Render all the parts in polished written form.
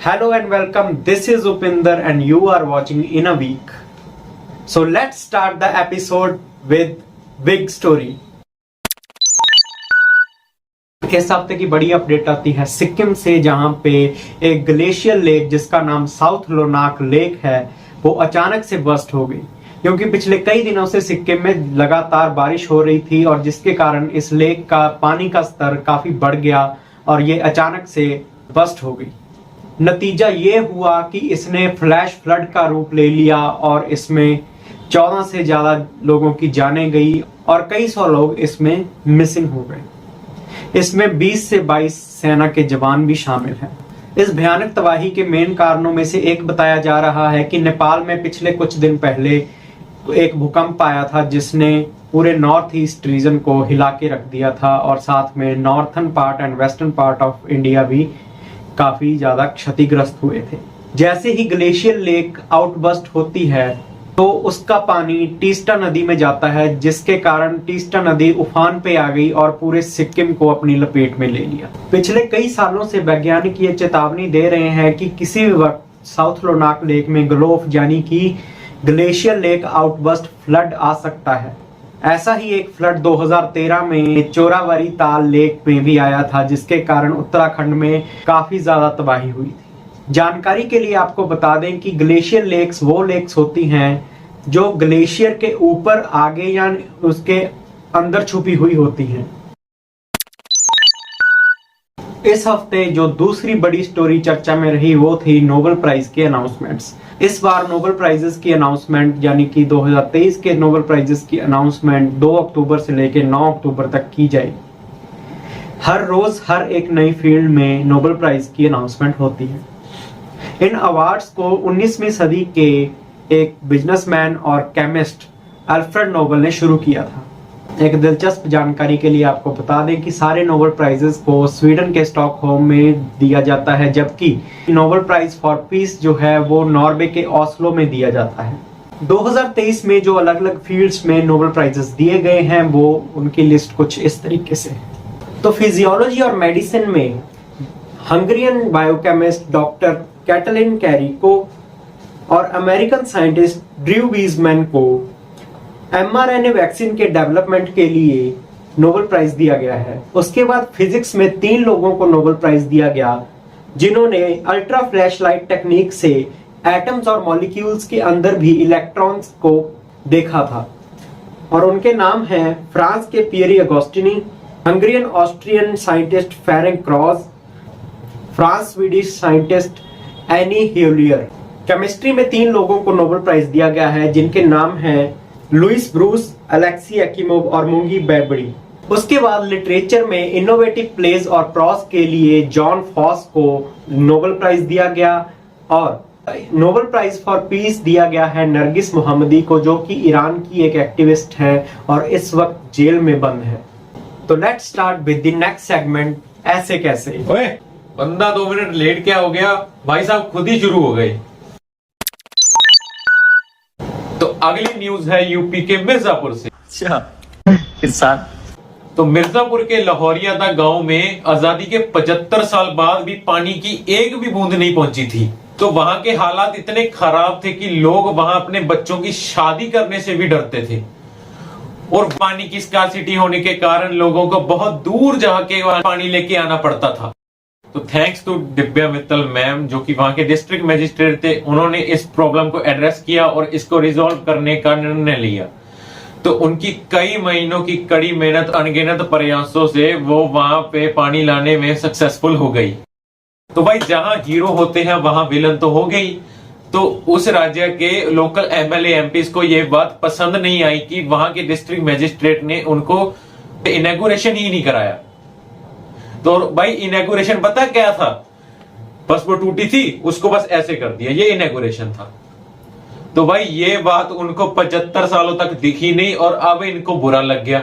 Hello and welcome. This is Upinder and you are watching In a Week. So let's start the episode with big story. इस हफ्ते की बड़ी update आती है सिक्किम से, जहां पे एक ग्लेशियर लेक जिसका नाम साउथ लोनाक लेक है वो अचानक से बर्स्ट हो गई, क्योंकि पिछले कई दिनों से सिक्किम में लगातार बारिश हो रही थी और जिसके कारण इस लेक का पानी का स्तर काफी बढ़ गया और ये अचानक से बर्स्ट हो गई। नतीजा ये हुआ कि इसने फ्लैश फ्लड का रूप ले लिया और इसमें 14 से ज्यादा लोगों की जानें गई और कई सौ लोग इसमें मिसिंग हो गए। इसमें 20 से 22 सेना के जवान भी शामिल हैं। इस भयानक तबाही के मेन कारणों में से एक बताया जा रहा है कि नेपाल में पिछले कुछ दिन पहले एक भूकंप आया था जिसने पूरे नॉर्थ ईस्ट रीजन को हिला के रख दिया था और साथ में northern part and western part of India भी काफी ज्यादा क्षतिग्रस्त हुए थे। जैसे ही ग्लेशियर लेक आउटबर्स्ट होती है तो उसका पानी टीस्टा नदी में जाता है, जिसके कारण टीस्टा नदी उफान पे आ गई और पूरे सिक्किम को अपनी लपेट में ले लिया। पिछले कई सालों से वैज्ञानिक ये चेतावनी दे रहे हैं कि किसी भी वक्त साउथ लोनाक लेक में ग्लोफ यानी कि ग्लेशियर लेक आउटबर्स्ट फ्लड आ सकता है। ऐसा ही एक फ्लड 2013 में चोरावरी ताल लेक में भी आया था, जिसके कारण उत्तराखंड में काफी ज्यादा तबाही हुई थी। जानकारी के लिए आपको बता दें कि ग्लेशियर लेक्स वो लेक्स होती हैं जो ग्लेशियर के ऊपर आगे या उसके अंदर छुपी हुई होती हैं। इस हफ्ते जो दूसरी बड़ी स्टोरी चर्चा में रही वो थी नोबेल प्राइज के अनाउंसमेंट्स। इस बार नोबेल प्राइजेस की अनाउंसमेंट यानी कि 2023 के नोबेल प्राइजेस की अनाउंसमेंट 2 अक्टूबर से लेकर 9 अक्टूबर तक की जाएगी। हर रोज हर एक नई फील्ड में नोबेल प्राइज की अनाउंसमेंट होती है। इन अवार्ड्स को 19वीं सदी के एक बिजनेसमैन और केमिस्ट अल्फ्रेड नोबेल ने शुरू किया था। एक दिलचस्प जानकारी के लिए आपको बता दें कि सारे नोबेल प्राइजेस को स्वीडन के स्टॉकहोम में दिया जाता है, जबकि नोबेल प्राइज फॉर पीस जो है वो नॉर्वे के ऑस्लो में दिया जाता है। 2023 में जो अलग अलग फील्ड्स में नोबेल प्राइजेस दिए गए हैं वो उनकी लिस्ट कुछ इस तरीके से। तो फिजियोलॉजी और मेडिसिन में Hungarian biochemist doctor Katalin Kariko को और अमेरिकन साइंटिस्ट ड्रू वीजमैन को mRNA वैक्सीन के डेवलपमेंट के लिए नोबेल प्राइज दिया गया है। उसके बाद फिजिक्स में 3 लोगों को नोबेल प्राइज दिया गया जिन्होंने अल्ट्रा फ्लैश लाइट टेक्निक से एटम्स और मॉलिक्यूल्स के अंदर भी इलेक्ट्रॉन्स को देखा था और उनके नाम हैं फ्रांस के Pierre Agostini, Hungarian Austrian scientist Ferenc Krausz, France Swedish scientist Anne L'Huillier. Chemistry में 3 लोगों को नोबेल प्राइज दिया गया है जिनके नाम हैं लुइस ब्रूस, अलेक्सी एक्िमोव और मुंगी बेबड़ी। उसके बाद लिटरेचर में इनोवेटिव प्लेज और प्रॉस के लिए जॉन फॉस को नोबेल प्राइज दिया गया और नोबेल प्राइज फॉर पीस दिया गया है नरगिस मोहम्मदी को, जो कि ईरान की एक एक्टिविस्ट है और इस वक्त जेल में बंद है। तो let's start with the next segment, ऐसे कैसे। ओए, बंदा 2 मिनट लेट क्या हो गया भाई साहब, खुद ही शुरू हो गए। तो अगली न्यूज है यूपी के मिर्जापुर से। किसान तो मिर्जापुर के लाहौरियादा गांव में आजादी के 75 साल बाद भी पानी की एक भी बूंद नहीं पहुंची थी। तो वहां के हालात इतने खराब थे कि लोग वहां अपने बच्चों की शादी करने से भी डरते थे और पानी की स्कार्सिटी होने के कारण लोगों को बहुत दूर जाके वहां पानी लेके आना पड़ता था। तो thanks to Divya Mittal ma'am, जो कि वहां के डिस्ट्रिक्ट मजिस्ट्रेट थे, उन्होंने इस प्रॉब्लम को एड्रेस किया और इसको रिजॉल्व करने का निर्णय लिया। तो उनकी कई महीनों की कड़ी मेहनत, अनगिनत प्रयासों से वो वहां पे पानी लाने में सक्सेसफुल हो गई। तो भाई जहां हीरो होते हैं वहां विलन तो हो गई। तो उस राज्य के लोकल एमएलए एमपीज को यह बात पसंद नहीं आई कि वहां के डिस्ट्रिक्ट मजिस्ट्रेट ने उनको इनॉग्रेशन ही नहीं कराया। तो भाई इनॉग्रेशन पता क्या था, बस वो टूटी थी उसको बस ऐसे कर दिया, ये इनॉग्रेशन था। तो भाई ये बात उनको 75 सालों तक दिखी नहीं और अब इनको बुरा लग गया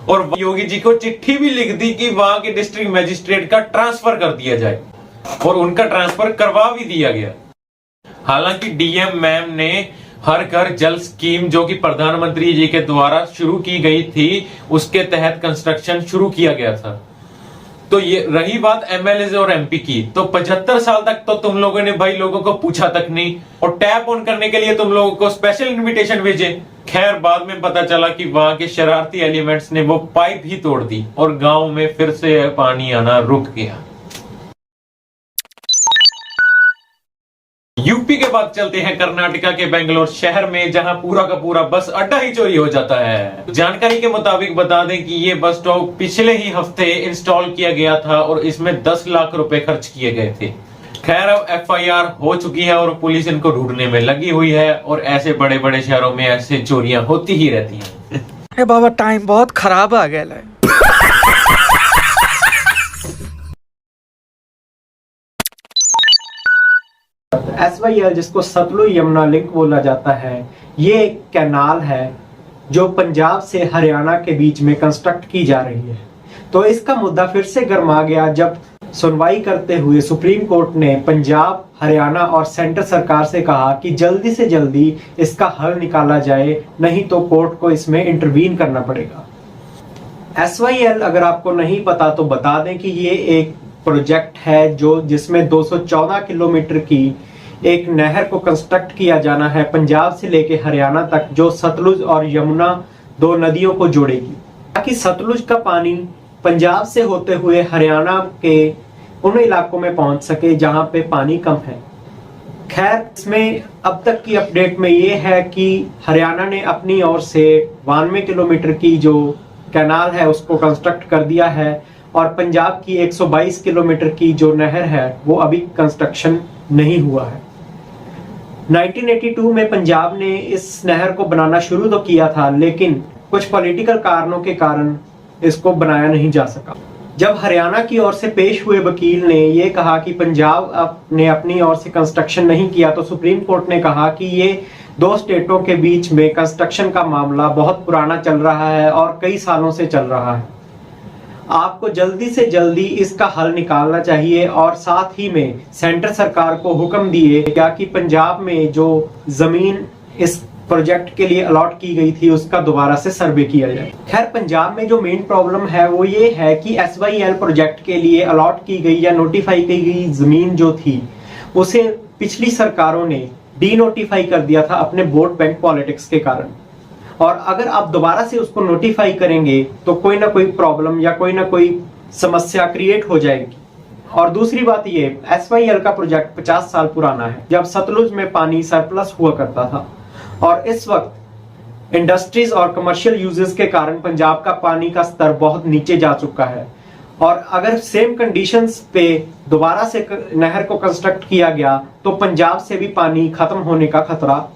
और योगी जी को चिट्ठी भी लिख दी कि वहां के डिस्ट्रिक्ट मजिस्ट्रेट का ट्रांसफर कर दिया जाए और उनका ट्रांसफर करवा भी दिया गया। हालांकि डीएम मैम ने हर घर जल स्कीम जो कि प्रधानमंत्री जी के द्वारा शुरू की गई थी उसके तहत कंस्ट्रक्शन शुरू किया गया था। तो ये रही बात एमएलए और एमपी की, तो 75 साल तक तो तुम लोगों ने भाई लोगों को पूछा तक नहीं, और टैप ऑन करने के लिए तुम लोगों को स्पेशल इनविटेशन भेजे। खैर बाद में पता चला कि वहां के शरारती एलिमेंट्स ने वो पाइप ही तोड़ दी और गांव में फिर से पानी आना रुक गया। यूपी के बाद चलते हैं कर्नाटका के बेंगलोर शहर में, जहां पूरा का पूरा बस अड्डा ही चोरी हो जाता है। जानकारी के मुताबिक बता दें कि ये बस स्टॉप पिछले ही हफ्ते इंस्टॉल किया गया था और इसमें 10 लाख रुपए खर्च किए गए थे। खैर अब एफआईआर हो चुकी है और पुलिस इनको ढूंढने में लगी हुई है, और ऐसे बड़े बड़े शहरों में ऐसे चोरियां होती ही रहती हैं। अरे बाबा टाइम बहुत खराब आ गया है। SYL जिसको सतलुज यमुना लिंक बोला जाता है, ये एक कैनाल है जो पंजाब से हरियाणा के बीच में कंस्ट्रक्ट की जा रही है। तो इसका मुद्दा फिर से गर्मा गया जब सुनवाई करते हुए सुप्रीम कोर्ट ने पंजाब, हरियाणा और सेंटर सरकार से कहा कि जल्दी से जल्दी इसका हल निकाला जाए, नहीं तो कोर्ट को इसमें इंटरवीन करना पड़ेगा। SYL अगर आपको नहीं पता तो बता दें कि ये एक प्रोजेक्ट है जिसमें 214 किलोमीटर की एक नहर को कंस्ट्रक्ट किया जाना है पंजाब से लेके हरियाणा तक, जो सतलुज और यमुना दो नदियों को जोड़ेगी, ताकि सतलुज का पानी पंजाब से होते हुए हरियाणा के उन इलाकों में पहुंच सके जहां पे पानी कम है। खैर इसमें अब तक की अपडेट में ये है कि हरियाणा ने अपनी ओर से 92 किलोमीटर की जो कैनाल है उसको कंस्ट्रक्ट कर दिया है, और पंजाब की 122 किलोमीटर की जो नहर है वो अभी कंस्ट्रक्शन नहीं हुआ है। 1982 में पंजाब ने इस नहर को बनाना शुरू तो किया था, लेकिन कुछ पॉलिटिकल कारणों के कारण इसको बनाया नहीं जा सका। जब हरियाणा की ओर से पेश हुए वकील ने ये कहा कि पंजाब ने अपनी ओर से कंस्ट्रक्शन नहीं किया, तो सुप्रीम कोर्ट ने कहा कि ये दो स्टेटों के बीच में कंस्ट्रक्शन का मामला बहुत पुराना चल रहा है और कई सालों से चल रहा है। आपको जल्दी से जल्दी इसका हल निकालना चाहिए, और साथ ही में सेंटर सरकार को हुक्म दिए क्या कि पंजाब में जो जमीन इस प्रोजेक्ट के लिए अलॉट की गई थी उसका दोबारा से सर्वे किया जाए। खैर पंजाब में जो मेन प्रॉब्लम है वो ये है कि SYL प्रोजेक्ट के लिए अलॉट की गई या नोटिफाई की गई जमीन जो थी उसे पिछली सरकारों ने डीनोटिफाई कर दिया था अपने वोट बैंक पॉलिटिक्स के कारण, और अगर आप दोबारा से उसको नोटिफाई करेंगे तो कोई ना कोई प्रॉब्लम या कोई ना कोई समस्या क्रिएट हो जाएगी। और दूसरी बात ये, SYL का प्रोजेक्ट 50 साल पुराना है, जब सतलुज में पानी सरप्लस हुआ करता था, और इस वक्त इंडस्ट्रीज और कमर्शियल यूजेस के कारण पंजाब का पानी का स्तर बहुत नीचे जा चुका है, और अगर सेम कंडीशंस पे दोबारा से नहर को कंस्ट्रक्ट किया गया तो पंजाब से भी पानी खत्म होने का खतरा है।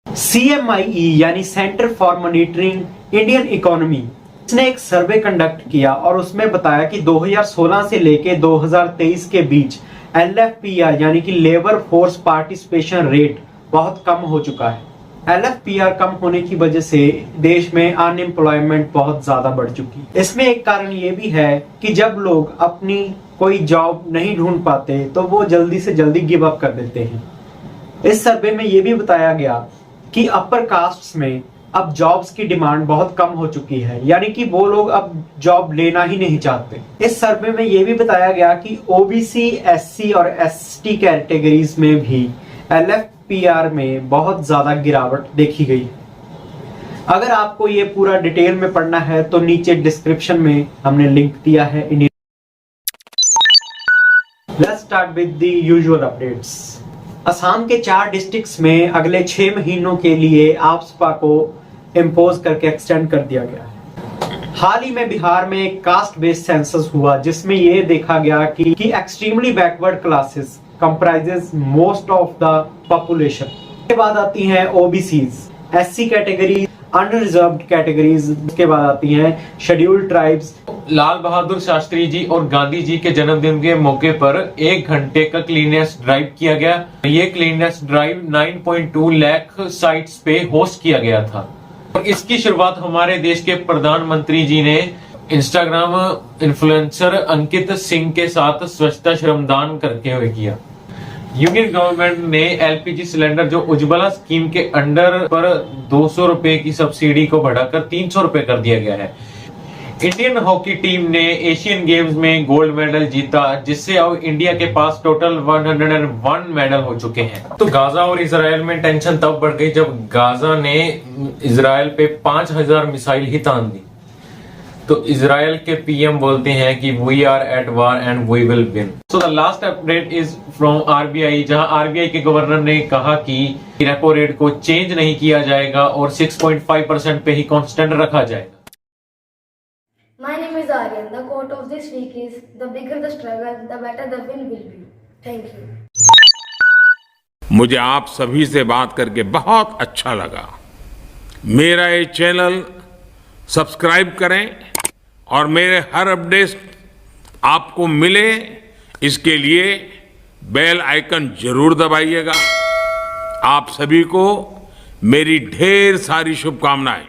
CMIE यानी centre for monitoring Indian economy, इसने एक सर्वे कंडक्ट किया और उसमें बताया कि 2016 से लेके 2023 के बीच LFPR यानी कि लेबर फोर्स पार्टिसिपेशन रेट बहुत कम हो चुका है। LFPR कम होने की वजह से देश में अनएम्प्लॉयमेंट बहुत ज्यादा बढ़ चुकी है। इसमें एक कारण ये भी है कि जब लोग अपनी कोई जॉब नहीं ढूंढ पाते तो वो जल्दी से जल्दी गिव अप कर देते हैं। इस सर्वे में ये भी बताया गया कि अपर कास्ट्स में अब जॉब्स की डिमांड बहुत कम हो चुकी है, यानी कि वो लोग अब जॉब लेना ही नहीं चाहते। इस सर्वे में ये भी बताया गया कि OBC, SC और ST कैटेगरीज में भी LFPR में बहुत ज्यादा गिरावट देखी गई। अगर आपको ये पूरा डिटेल में पढ़ना है तो नीचे डिस्क्रिप्शन में हमने लिंक दिया है। Let's start with the usual updates. Assam के 4 डिस्ट्रिक्ट्स में अगले 6 महीनों के लिए आफ्सपा को इम्पोज करके एक्सटेंड कर दिया गया है। हाल ही में बिहार में एक कास्ट बेस्ड सेंसस हुआ जिसमें यह देखा गया कि extremely backward classes comprises most of the population. के बाद आती हैं OBCs, SC category, unreserved categories, उसके बाद आती हैं शेड्यूल्ड ट्राइब्स। लाल बहादुर शास्त्री जी और गांधी जी के जन्मदिन के मौके पर 1 घंटे का क्लीनेस ड्राइव किया गया। ये क्लीनेस ड्राइव 9.2 लाख साइट्स पे होस्ट किया गया था, और इसकी शुरुआत हमारे देश के प्रधानमंत्री जी ने इंस्टाग्राम इन्फ्लुएंसर अंकित सिंह के साथ स्वच्छता श्रमदान करके हुए किया। यूनियन गवर्नमेंट ने LPG सिलेंडर जो उज्ज्वला स्कीम के अंडर पर 200 रुपए की सब्सिडी को बढ़ाकर 300 रुपए कर दिया गया है। इंडियन हॉकी टीम ने एशियन गेम्स में गोल्ड मेडल जीता, जिससे अब इंडिया के पास टोटल 101 मेडल हो चुके हैं। तो गाजा और इजराइल में टेंशन तब बढ़ गई जब गाजा ने इजराइल पे 5000 मिसाइल ही तान दी। तो इजराइल के पीएम बोलते हैं कि we are at war and we will win. So the last update is from RBI, जहां आरबीआई के गवर्नर ने कहा कि रेपो रेट को चेंज नहीं किया जाएगा और 6.5% पे ही कांस्टेंट रखा जाएगा। My name is Aryan. The quote of this week is, the bigger the struggle, the better the win will be. Thank you. मुझे आप सभी से बात करके बहुत अच्छा लगा। मेरा ये चैनल सब्सक्राइब करें और मेरे हर अपडेट आपको मिले, इसके लिए बेल आइकन जरूर दबाइएगा। आप सभी को मेरी ढेर सारी शुभकामनाएं।